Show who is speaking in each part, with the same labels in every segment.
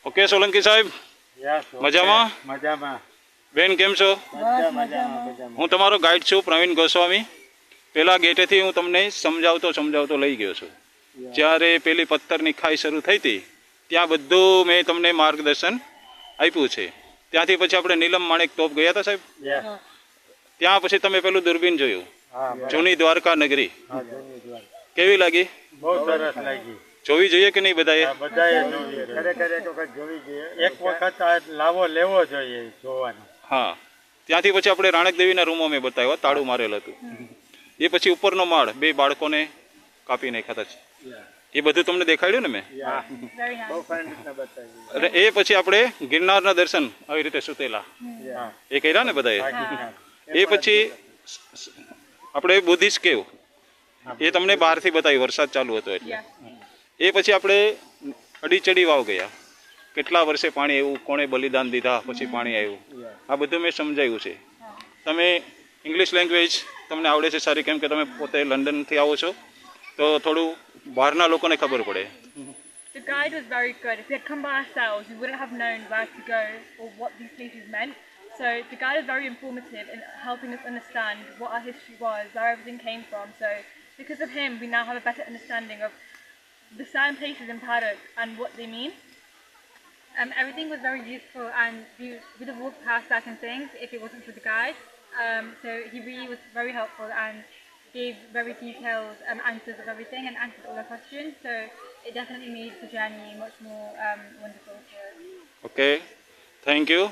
Speaker 1: Okay Solanki સાહેબ, મજામાં?
Speaker 2: મજામાં.
Speaker 1: બેન કેમ છો? હું તમારો ગાઈડ છું પ્રવીણ ગોસ્વામી. પેલા ગેટેથી હું તમને સમજાવતો લઈ ગયો છું. જ્યારે પેલી પથ્થરની ખાઈ શરૂ થઈ હતી ત્યાં બધું મેં તમને માર્ગદર્શન આપ્યું છે. ત્યાંથી પછી આપણે નીલમ માણેક તોપ ગયા હતા સાહેબ. ત્યાં પછી તમે પેલું દૂરબીન જોયું, જૂની દ્વારકા નગરી કેવી લાગી?
Speaker 2: બહુ સરસ લાગી.
Speaker 1: જોવી જોઈએ કે નહીં બધાએ?
Speaker 2: બધાએ જોઈએ, ખરેખર એક વખત જોવી જોઈએ. એક વખત આ લાવો લેવો જોઈએ જોવાનો.
Speaker 1: હા, ત્યાંથી પછી આપણે રાણક દેવીના રૂમો મેં બતાવ્યા, તાળું મારેલ હતું. એ પછી ઉપરનો માળ, બે બાળકોને કાપી નાખ્યા હતા. એ બધું તમને દેખાડ્યું ને મેં?
Speaker 2: બહુ ફાઇન રીતના બતાવી.
Speaker 1: અને એ પછી આપણે ગિરનારના દર્શન આવી રીતે સુતેલા એ કર્યા ને બધાએ. એ પછી આપણે બુદ્ધિસ્ટ કેવ એ તમને બહારથી બતાવી, વરસાદ ચાલુ હતો એટલે. એ પછી આપણે અડીચડી વાવ ગયા, કેટલા વર્ષે પાણી આવ્યું, કોણે બલિદાન દીધા પછી પાણી આવ્યું, આ બધું મેં સમજાવ્યું છે. તમે ઇંગ્લિશ લેંગ્વેજ તમને આવડે છે સારી, કેમ કે તમે પોતે લંડનથી આવો છો, તો થોડું બહારના લોકોને ખબર પડે.
Speaker 3: The guide was very good. If we had come by ourselves, we wouldn't have known where to go or what these places meant. So the guide is very informative in helping us understand what our history was, where everything came from. So because of him, we now have a better understanding of the certain places in Paddock and what they mean. Everything was very useful, and we would have walked past certain things if it wasn't for the guide. So he really was very helpful and gave very detailed answers of everything and answered all our questions. So it definitely made the journey much more wonderful for us.
Speaker 1: Okay, thank you.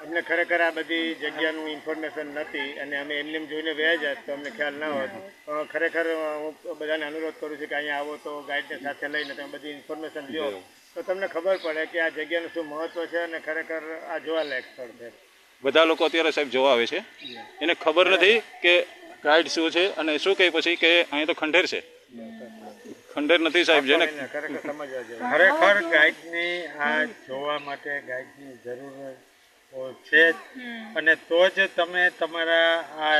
Speaker 2: અમને ખરેખર આ બધી જગ્યાનું information નથી અને અમે એમને જોઈને વ્યા જાત તો અમને ખ્યાલ ના હોત. પણ ખરેખર હું બધાને અનુરોધ કરું છું કે અહીંયા આવો તો ગાઈડને સાથે લઈને તમે બધી ઇન્ફોર્મેશન લ્યો તો તમને ખબર પડે કે આ જગ્યાનું શું મહત્વ છે અને ખરેખર આ જોવાલાયક સ્થળ છે.
Speaker 1: બધા લોકો અત્યારે સાહેબ જોવા આવે છે, એને ખબર નથી કે ગાઈડ શું છે અને શું કહે પછી કે અહીંયા તો ખંડેર છે. ખંડેર નથી સાહેબ, જેને
Speaker 2: ખરેખર સમજવા જોઈએ. ખરેખર ગાઈડની આ જોવા માટે ગાઈડની જરૂર છે જ, અને તો જ તમે તમારા આ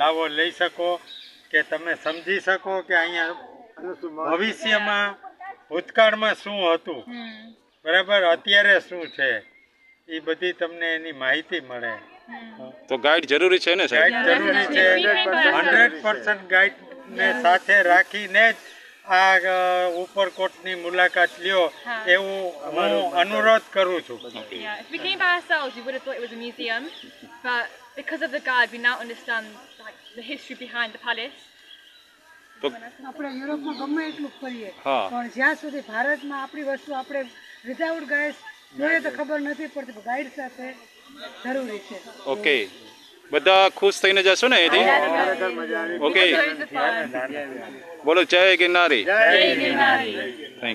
Speaker 2: લાવો લઈ શકો કે તમે સમજી શકો કે અહીંયા ભવિષ્યમાં ભૂતકાળમાં શું હતું, બરાબર, અત્યારે શું છે, એ બધી તમને એની માહિતી મળે.
Speaker 1: તો ગાઈડ જરૂરી છે ને સાહેબ?
Speaker 2: ગાઈડ જરૂરી છે. 100% ગાઈડને સાથે રાખીને જ આ ઉપરકોટની મુલાકાત લ્યો એવું હું અનુરોધ કરું છું.
Speaker 3: Yeah, if we came by ourselves, we would have thought it was a museum, but because of the guide, we now understand like the history behind the palace.
Speaker 4: આપણે યુરોપમાં ગમે એટલું ફરીએ
Speaker 1: હા,
Speaker 4: પણ જ્યાં સુધી ભારતમાં આપણી વસ્તુ આપણે વિધાઉટ ગાઈડ જોઈએ તો ખબર નથી પડતી. ગાઈડ સાથે જરૂરી છે.
Speaker 1: ઓકે, બધા ખુશ થઈને જશો ને અહીંથી? ઓકે, બોલો જય ગિરનારી.
Speaker 3: Jai Girnari.
Speaker 1: થેન્ક